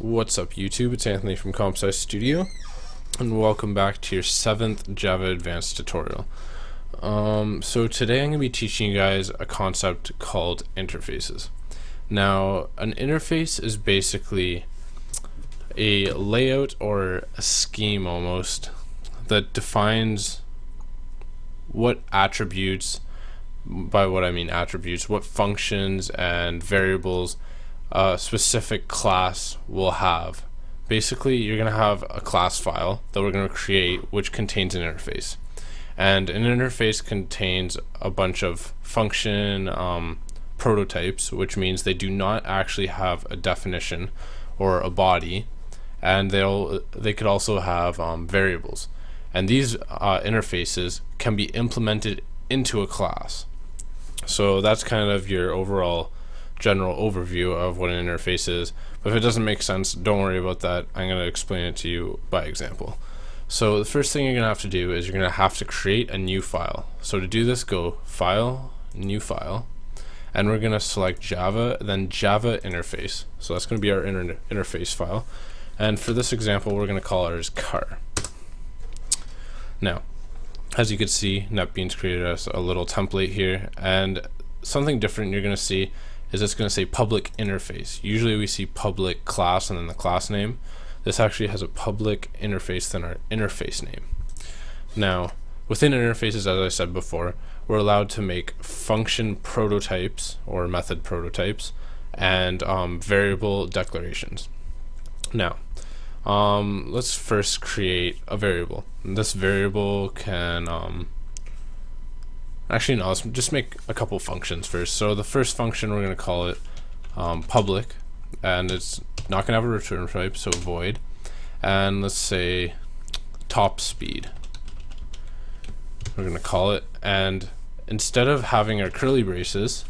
What's up YouTube, it's Anthony from CompSci Studio, and welcome back to your 7th Java Advanced tutorial. So today I'm going to be teaching you guys a concept called interfaces. Now, an interface is basically a layout or a scheme almost that defines what attributes, by what I mean attributes, what functions and variables a specific class will have. Basically, you're going to have a class file that we're going to create which contains an interface. And an interface contains a bunch of function prototypes, which means they do not actually have a definition or a body, and they could also have variables. And these interfaces can be implemented into a class. So that's kind of your overall general overview of what an interface is, but if it doesn't make sense, don't worry about that. I'm going to explain it to you by example. So the first thing you're going to have to do is you're going to have to create a new file. So to do this, go File, New File, and we're going to select Java, then Java Interface. So that's going to be our interface file, and for this example we're going to call ours car. Now, as you can see, NetBeans created us a little template here, and something different you're going to see is it's going to say public interface. Usually we see public class and then the class name. This actually has a public interface than our interface name. Now, within interfaces, as I said before, we're allowed to make function prototypes or method prototypes and variable declarations. Now, let's first create a variable. This variable can actually, no, let's just make a couple functions first. So the first function, we're going to call it public, and it's not going to have a return type, so void. And let's say top speed. We're going to call it, and instead of having our curly braces,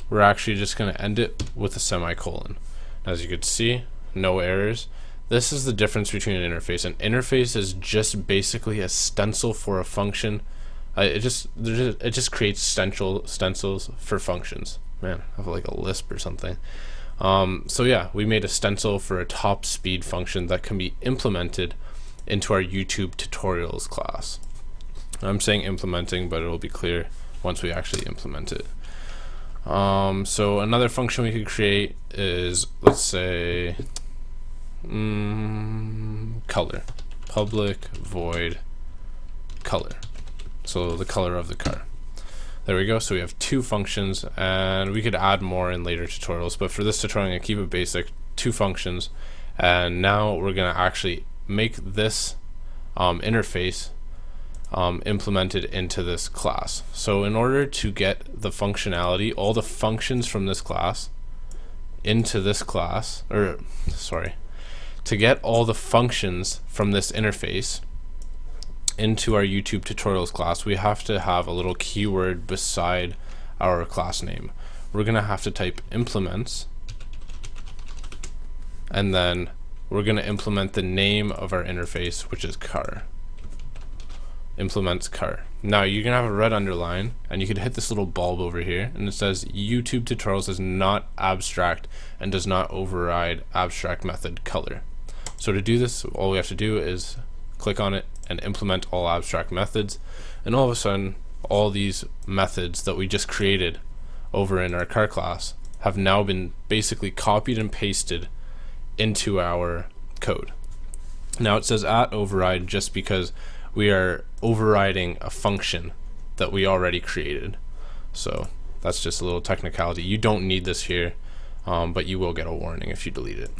we're actually just going to end it with a semicolon. As you can see, no errors. This is the difference between an interface. An interface is just basically a stencil for a function. It just creates stencils for functions. Man, I have like a Lisp or something. So yeah, we made a stencil for a top speed function that can be implemented into our YouTube tutorials class. I'm saying implementing, but it'll be clear once we actually implement it. So another function we could create is, let's say, color. Public void color. So the color of the car. There we go. So we have two functions, and we could add more in later tutorials, but for this tutorial I'm going to keep it basic, two functions, and now we're going to actually make this interface implemented into this class. So in order to get the functionality, all the functions from this class into this class, or sorry, to get all the functions from this interface into our YouTube tutorials class, we have to have a little keyword beside our class name. We're gonna have to type implements, and then we're gonna implement the name of our interface, which is car. Implements car. Now you're gonna have a red underline, and you could hit this little bulb over here, and it says YouTube tutorials is not abstract and does not override abstract method color. So to do this, all we have to do is click on it and implement all abstract methods, and all of a sudden all these methods that we just created over in our car class have now been basically copied and pasted into our code. Now it says @override just because we are overriding a function that we already created, so that's just a little technicality. You don't need this here, but you will get a warning if you delete it.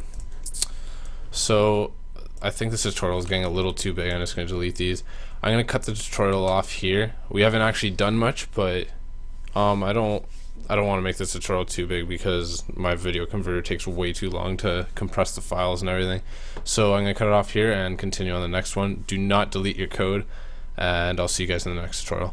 So I think this tutorial is getting a little too big. I'm just going to delete these. I'm going to cut the tutorial off here. We haven't actually done much, but I don't want to make this tutorial too big because my video converter takes way too long to compress the files and everything. So I'm going to cut it off here and continue on the next one. Do not delete your code, and I'll see you guys in the next tutorial.